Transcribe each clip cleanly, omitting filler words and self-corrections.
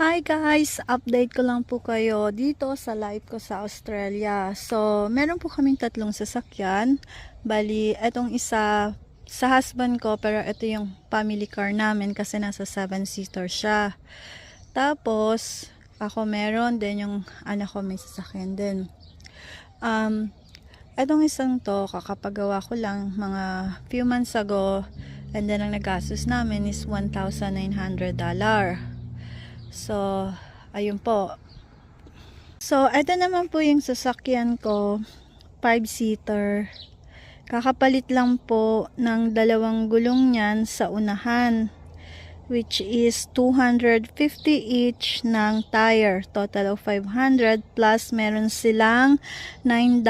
Hi guys! Update ko lang po kayo dito sa life ko sa Australia. So, meron po kaming tatlong sasakyan. Bali, etong isa sa husband ko, pero ito yung family car namin kasi nasa 7-seater siya. Tapos, ako meron din, yung anak ko may sasakyan din. Etong isang to, kakapagawa ko lang mga few months ago. And then, ang nagastos namin is $1,900. So, ayun po. So, ito naman po yung sasakyan ko, 5-seater. Kakapalit lang po ng dalawang gulong niyan sa unahan, which is 250 each ng tire. Total of 500 plus meron silang $9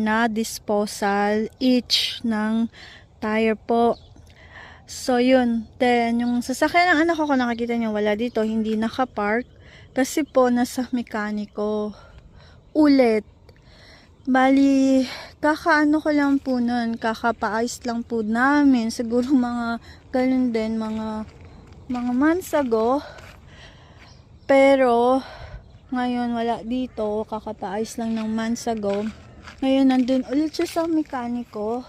na disposal each ng tire po. So, yun. Then, yung sasakyan ng anak ko, kung nakikita niyo, wala dito. Hindi nakapark. Kasi po, nasa mekaniko. Ulit. Bali, kakaano ko lang po nun. Kakapaayos lang po namin. Siguro mga, ganun din, mga months ago. Pero, ngayon, wala dito. Kakapaayos lang ng months ago. Ngayon, nandun ulit siya sa mekaniko.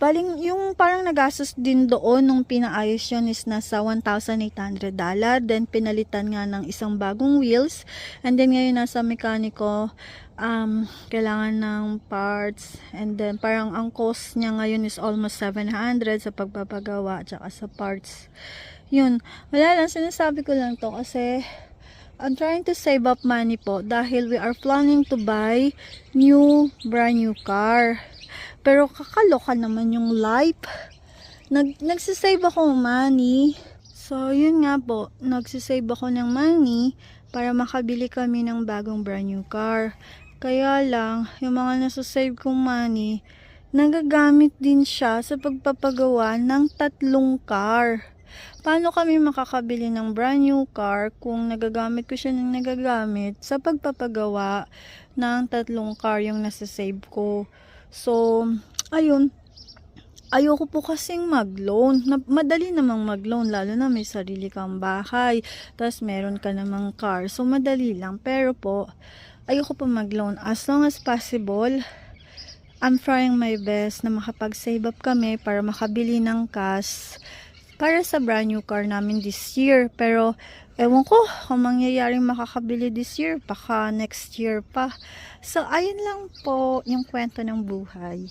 Baling yung parang nagastos din doon nung pinaayos yun is nasa $1,800. Then pinalitan nga ng isang bagong wheels. And then ngayon nasa mekaniko, kailangan ng parts. And then parang ang cost niya ngayon is almost 700 sa pagpapagawa at sa parts. Yun, wala lang, sinasabi ko lang to kasi I'm trying to save up money po dahil we are planning to buy brand new car. Pero kakaloka naman yung life. Nagsisave ako ng money. So, yun nga po. Nagsisave ako ng money para makabili kami ng bagong brand new car. Kaya lang, yung mga nasasave kong money, nagagamit din siya sa pagpapagawa ng tatlong car. Paano kami makakabili ng brand new car kung nagagamit ko siya ng nagagamit sa pagpapagawa ng tatlong car yung nasasave ko? So, ayun. Ayoko po kasing mag-loan. Madali namang mag-loan, lalo na may sarili kang bahay. Tapos meron ka namang car. So, madali lang. Pero po, ayoko po mag-loan. As long as possible, I'm trying my best na makapag-save up kami para makabili ng cash para sa brand new car namin this year. Pero, ewan ko kung mangyayaring makakabili this year, baka next year pa. So, ayun lang po yung kwento ng buhay.